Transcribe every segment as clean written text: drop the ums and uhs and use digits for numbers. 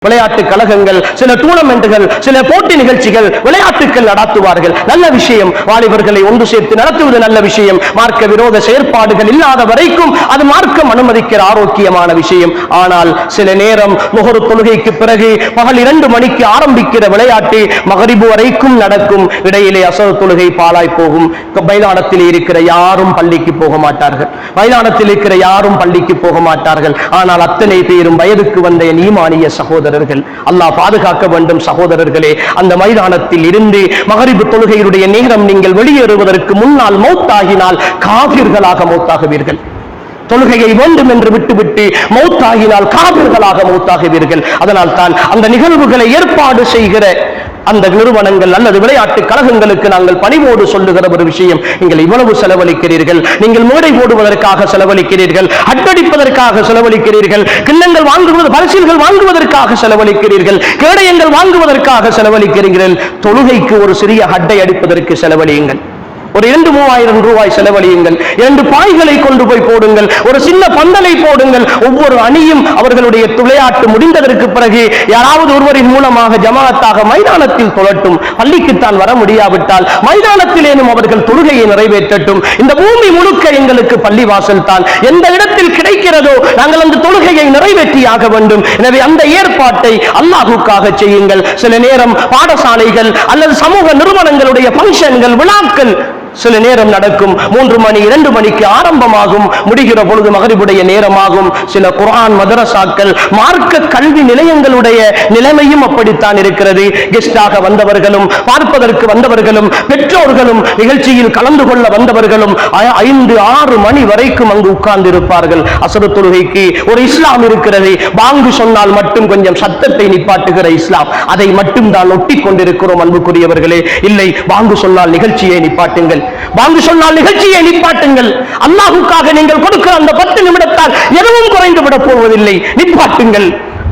விளையாட்டு கழகங்கள், சில டூர்னமெண்ட்டுகள், சில போட்டி நிகழ்ச்சிகள், விளையாட்டுகள் நடத்துவார்கள். நல்ல விஷயம். வாலிபர்களை ஒன்று சேர்த்து நடத்துவது நல்ல விஷயம். மார்க்க விரோத செயற்பாடுகள் இல்லாத வரைக்கும் அது மார்க்கம் அனுமதிக்கிற ஆரோக்கியமான விஷயம். ஆனால் சில நேரம் முஹர் தொழுகைக்கு பிறகு பகல் 2 மணிக்கு ஆரம்பிக்கிற விளையாட்டு மகரிபு வரைக்கும் நடக்கும். இடையிலே அசர் தொழுகை பாழாய் போகும். மைதானத்தில் இருக்கிற யாரும் பள்ளிக்கு போக மாட்டார்கள். மைதானத்தில் இருக்கிற யாரும் பள்ளிக்கு போக மாட்டார்கள். ஆனால் அத்தனை பேரும் வயதுக்கு வந்த ஈமானிய சகோதரர்கள், அல்லாஹ் பாதுகாக்க வேண்டும். சகோதரர்களே, அந்த மைதானத்தில் இருந்து மகரிபு தொழுகையுடைய நேரம் நீங்கள் வெளியேறுவதற்கு முன்னால் மௌத்தாகினால் காபிர்களாக மௌத்தாகுவீர்கள். தொழுகையை வேண்டும் என்று விட்டுவிட்டு மௌத்தாகினால் காபிர்களாக மௌத்தாகுவீர்கள். அதனால் தான் அந்த நிகழ்வுகளை ஏற்பாடு செய்கிற அந்த நிறுவனங்கள் அல்லது விளையாட்டு கழகங்களுக்கு நாங்கள் பணிவோடு சொல்லுகிற ஒரு விஷயம், நீங்கள் இவ்வளவு செலவழிக்கிறீர்கள், நீங்கள் மேடை போடுவதற்காக செலவழிக்கிறீர்கள், அட்டடிப்பதற்காக செலவழிக்கிறீர்கள், கிண்ணங்கள் வாங்குவது, பரிசில்கள் வாங்குவதற்காக செலவழிக்கிறீர்கள், கேடயங்கள் வாங்குவதற்காக செலவழிக்கிறீர்கள். தொழுகைக்கு ஒரு சிறிய அட்டை அடிப்பதற்கு செலவழியுங்கள். ஒரு 2-3000 ரூபாய் செலவழியுங்கள். 2 பாய்களை கொண்டு போய் போடுங்கள். ஒரு சின்ன பந்தலை போடுங்கள். ஒவ்வொரு அணியும் அவர்களுடைய விளையாட்டு முடிந்ததற்கு பிறகு யாராவது ஒருவரின் மூலமாக ஜமாஅத்தாக மைதானத்தில் தொழட்டும். பள்ளிக்குத்தான் வர முடியாவிட்டால் மைதானத்திலேனும் அவர்கள் தொழுகையை நிறைவேற்றட்டும். இந்த பூமி முழுக்க எங்களுக்கு பள்ளி வாசல் தான். எந்த இடத்தில் கிடைக்கிறதோ நாங்கள் அந்த தொழுகையை நிறைவேற்றியாக வேண்டும். எனவே அந்த ஏற்பாட்டை அல்லாஹ்வுக்காக செய்யுங்கள். சில நேரம் பாடசாலைகள் அல்லது சமூக நிறுவனங்களுடைய பங்கன்கள், விழாக்கள் சில நேரம் நடக்கும். 3 மணி 2 மணிக்கு ஆரம்பமாகும். முடிகிற பொழுது மகரிபுடைய நேரமாகும். சில குர்ஆன் மதரசாக்கள், மார்க்க கல்வி நிலையங்களுடைய நிலைமையும் அப்படித்தான் இருக்கிறது. கெஸ்டாக வந்தவர்களும், பார்ப்பதற்கு வந்தவர்களும், பெற்றோர்களும், நிகழ்ச்சியில் கலந்து கொள்ள வந்தவர்களும் 5-6 மணி வரைக்கும் அங்கு உட்கார்ந்து இருப்பார்கள். அசர் தொழுகைக்கு ஒரு இஸ்லாம் இருக்கிறது. பாங்கு சொன்னால் மட்டும் கொஞ்சம் சத்தத்தை நிப்பாட்டுகிற இஸ்லாம், அதை மட்டும் தான் ஒட்டி கொண்டிருக்கிறோம். அன்புக்குரியவர்களே, இல்லை, பாங்கு சொன்னால் நிகழ்ச்சியை நிப்பாட்டுங்கள், பாங்கு சொன்னால் நிகழ்ச்சியை நிப்பாட்டுங்கள். அல்லாஹ்வுக்காக நீங்கள் கொடுக்கிற அந்த 10 நிமிடத்தால் எதுவும் குறைந்து விட போவதில்லை. நிப்பாட்டுங்கள்.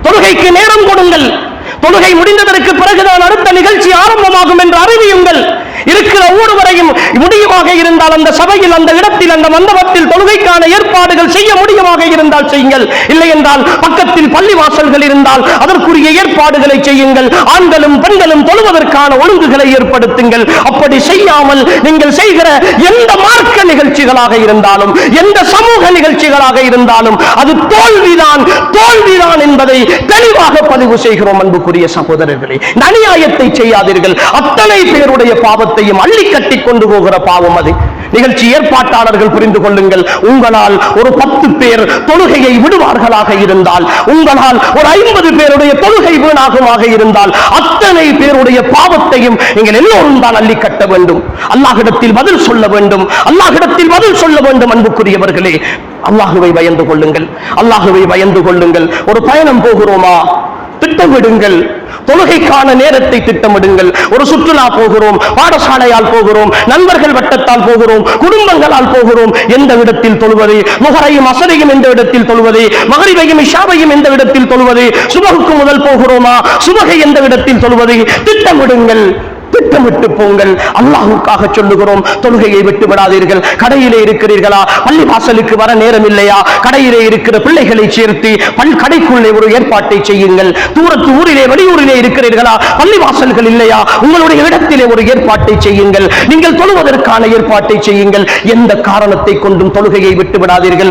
தொழுகைக்கு நேரம் கொடுங்கள். தொழுகை முடிந்ததற்கு பிறகுதான் அடுத்த நிகழ்ச்சி ஆரம்பமாகும் என்று அறிவியுங்கள். இருக்கிற ஒவ்வொருவரையும் முடியுமாக இருந்தால் அந்த சபையில், அந்த இடத்தில், அந்த மண்டபத்தில் தொழுகைக்கான ஏற்பாடுகள் செய்ய முடியுமாக இருந்தால் செய்யுங்கள். இல்லை என்றால் பக்கத்தில் பள்ளி வாசல்கள் இருந்தால் அதற்குரிய ஏற்பாடுகளை செய்யுங்கள். ஆண்களும் பெண்களும் தொழுவதற்கான ஒழுங்குகளை ஏற்படுத்துங்கள். அப்படி செய்யாமல் நீங்கள் செய்கிற எந்த மார்க்க நிகழ்ச்சிகளாக இருந்தாலும், எந்த சமூக நிகழ்ச்சிகளாக இருந்தாலும் அது தோல்விதான், தோல்விதான் என்பதை தெளிவாக பதிவு செய்கிறோம். அன்புக்குரிய சகோதரர்களே, அநியாயத்தை செய்யாதீர்கள். அத்தனை பேருடைய பாவத்தையும் அள்ளி கட்டி கொண்டு போகிற பாவம் அது. நிகழ்ச்சி ஏற்பாட்டாளர்கள் புரிந்து கொள்ளுங்கள். உங்களால் ஒரு 10 பேர் தொழுகையை விடுவார்களாக இருந்தால், உங்களால் ஒரு 50 பேருடைய தொழுகை வீணாகுமாக இருந்தால், அத்தனை பேருடைய பாவத்தையும் நீங்கள் எல்லோரும் தான் அள்ளி கட்ட வேண்டும். அல்லாஹ்விடத்தில் பதில் சொல்ல வேண்டும். அல்லாஹ்விடத்தில் பதில் சொல்ல வேண்டும். அன்புக்குரியவர்களே, அல்லாஹ்வை பயந்து கொள்ளுங்கள். அல்லாஹ்வை பயந்து கொள்ளுங்கள். ஒரு பயணம் போகிறோமா, திட்டமிடுங்கள். தொழுகைக்கான நேரத்தை திட்டமிடுங்கள். ஒரு சுற்றுலா போகிறோம், பாடசாலையால் போகிறோம், நண்பர்கள் வட்டத்தால் போகிறோம், குடும்பங்களால் போகிறோம். எந்த இடத்தில் தொழுவது? முஹரையும் அஸரையும் எந்த இடத்தில் தொழுவது? மக்ரிபையும் இஷாவையும் எந்த இடத்தில் தொழுவது? சுபஹுக்கு முதல் போகிறோமா, சுபஹை எந்த இடத்தில் தொழுவது? திட்டமிடுங்கள். திட்டமிட்டு போங்கள். அல்லாஹ்வுக்காக சொல்லுகிறோம், தொழுகையை விட்டு விடாதீர்கள். கடையிலே இருக்கிறீர்களா, பள்ளி வாசலுக்கு வர நேரம் இல்லையா, கடையிலே இருக்கிற பிள்ளைகளை சேர்த்து கடைக்குள்ளே ஒரு ஏற்பாட்டை செய்யுங்கள். தூரத்து ஊரிலே, வெளியூரிலே இருக்கிறீர்களா, பள்ளி வாசல்கள் இல்லையா, உங்களுடைய இடத்திலே ஒரு ஏற்பாட்டை செய்யுங்கள். நீங்கள் தொழுவதற்கான ஏற்பாட்டை செய்யுங்கள். எந்த காரணத்தை கொண்டும் தொழுகையை விட்டு விடாதீர்கள்.